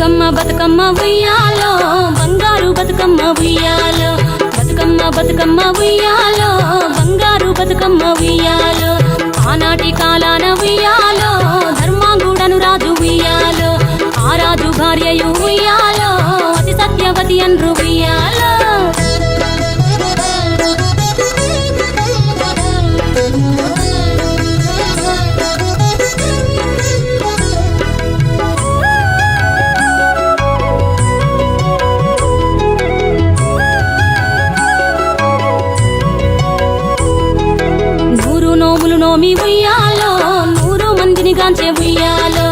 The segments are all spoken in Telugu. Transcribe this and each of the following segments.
బతుకమ్మ బతుకమ్మ ఉయ్యాలో బంగారు బతుకమ్మ ఉయ్యాలో బతుకమ్మ బతుకమ్మ ఉయ్యాలో బంగారు బతుకమ్మ ఉయ్యాలో ఆనాటి కాలాన ఉయ్యాలో ధర్మాంగుడను రాజు ఉయ్యాలో ఆ రాజు భార్యయు ఉయ్యాలో అతి సత్యవతి అన్రు ఉయ్యాలో నోమి ఉయ్యాలో 100 మందిని గాంచే ఉయ్యాలో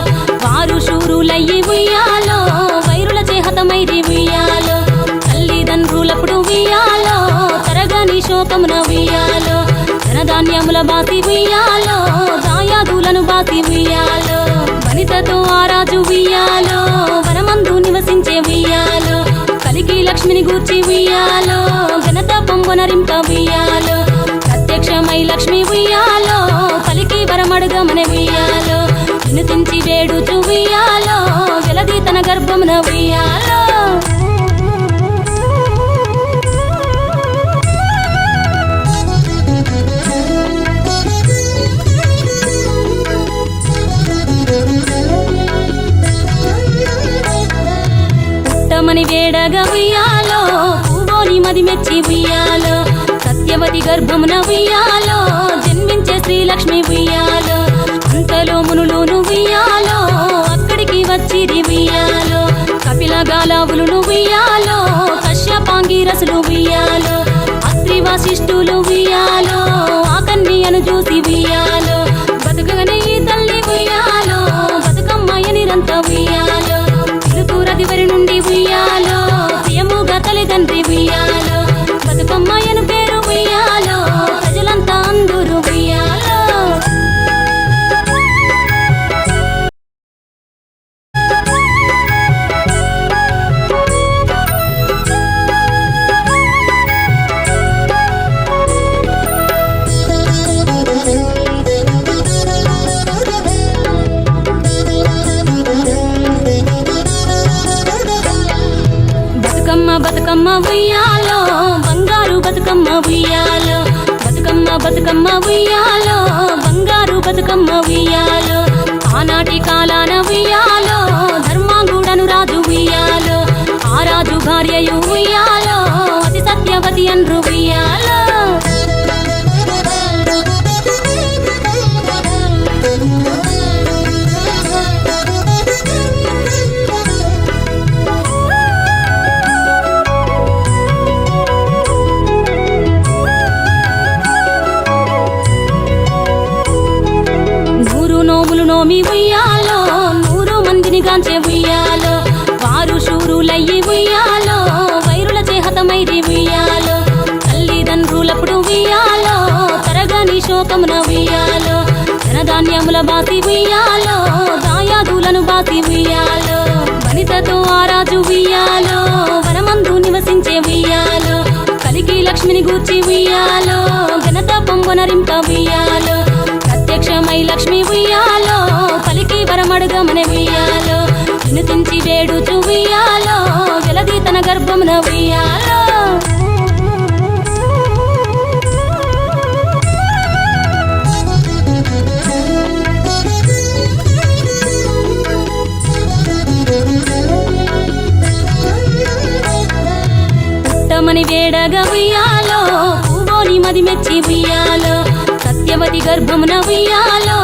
వారు శూరులయ్యి ఉయ్యాలో వైరుల చేహతమైరి ఉయ్యాలో తల్లిదండ్రులప్పుడు ఉయ్యాలో తరగని శోకమున ఉయ్యాలో ధనధాన్యముల బాసి ఉయ్యాలో దాయాదులను బాసి ఉయ్యాలో వనితతో ఆ రాజు ఉయ్యాలో వనమందు నివసించే ఉయ్యాలో కలికి లక్ష్మిని గూర్చి ఉయ్యాలో ఘనత పొంగొనరింప ఉయ్యాలో ప్రత్యక్షమై లక్ష్మి ఉయ్యాలో పలికి వరమడుగమన ఉయ్యాలో వినుతించి వేడుచు ఉయ్యాలో జలది తన గర్భమున ఉయ్యాలో పుట్టమని వేడగా ఉయ్యాలో పూవోని మది మెచ్చి ఉయ్యాలో సత్యవతి గర్భమున ఉయ్యాలో జన్మించే శ్రీలక్ష్మి ఉయ్యాలో అంతలో మునులును ఉయ్యాలో అక్కడికి వచ్చిరి ఉయ్యాలో కపిల గాలావులు ఉయ్యాలో కశ్యపాంగిరసులు ఉయ్యాలో అత్రి వశిష్ఠులు ఉయ్యాలో ఆ కన్యను చూసి ఉయ్యాలో బతుకగనే ఈ తల్లి ఉయ్యాలో బతుకమ్మయ్య నిరంత ఉయ్యాలో తిరుకురదివరి నుండి ఉయ్యాలో ప్రియముగా తల్లిదండ్రి ఉయ్యాలో బతుకమ్మయ్యను పేరు ఉయ్యాలో ప్రజలంతా అందరూ ఉయ్యాలో బతుకమ్మ బతుకమ్మ ఉయ్యాలో బంగారు బతుకమ్మ ఉయ్యాలో బతుకమ్మ బతుకమ్మ ఉయ్యాలో బంగారు బతుకమ్మ ఉయ్యాలో ఆనాటి కాలాన ఉయ్యాలో ధర్మాంగుడను రాజు ఉయ్యాలో ఆ రాజు భార్యయు ఉయ్యాలో అతి సత్యవతి అన్రు ఉయ్యాలో నోమి ఉయ్యాలో 100 మందిని గాంచే ఉయ్యాలో వారు శూరులయ్యి ఉయ్యాలో వైరుల చేహతమైరి ఉయ్యాలో తల్లిదండ్రులప్పుడు ఉయ్యాలో తరగని శోకమున ఉయ్యాలో ధనధాన్యముల బాసి ఉయ్యాలో దాయాదులను బాసి ఉయ్యాలో వనితతో ఆ రాజు ఉయ్యాలో వనమందు నివసించే ఉయ్యాలో కలికి లక్ష్మిని గూర్చి ఉయ్యాలో ఘనత పొంగొనరింప ఉయ్యాలో ప్రత్యక్షమై లక్ష్మి ఉయ్యాలో పలికి వరమడుగమన ఉయ్యాలో వినుతించి వేడుచు ఉయ్యాలో జలది తన గర్భమున ఉయ్యాలో పుట్టమని వేడగా ఉయ్యాలో పూవోని మది మెచ్చి ఉయ్యాలో సత్యవతి గర్భమున ఉయ్యాలో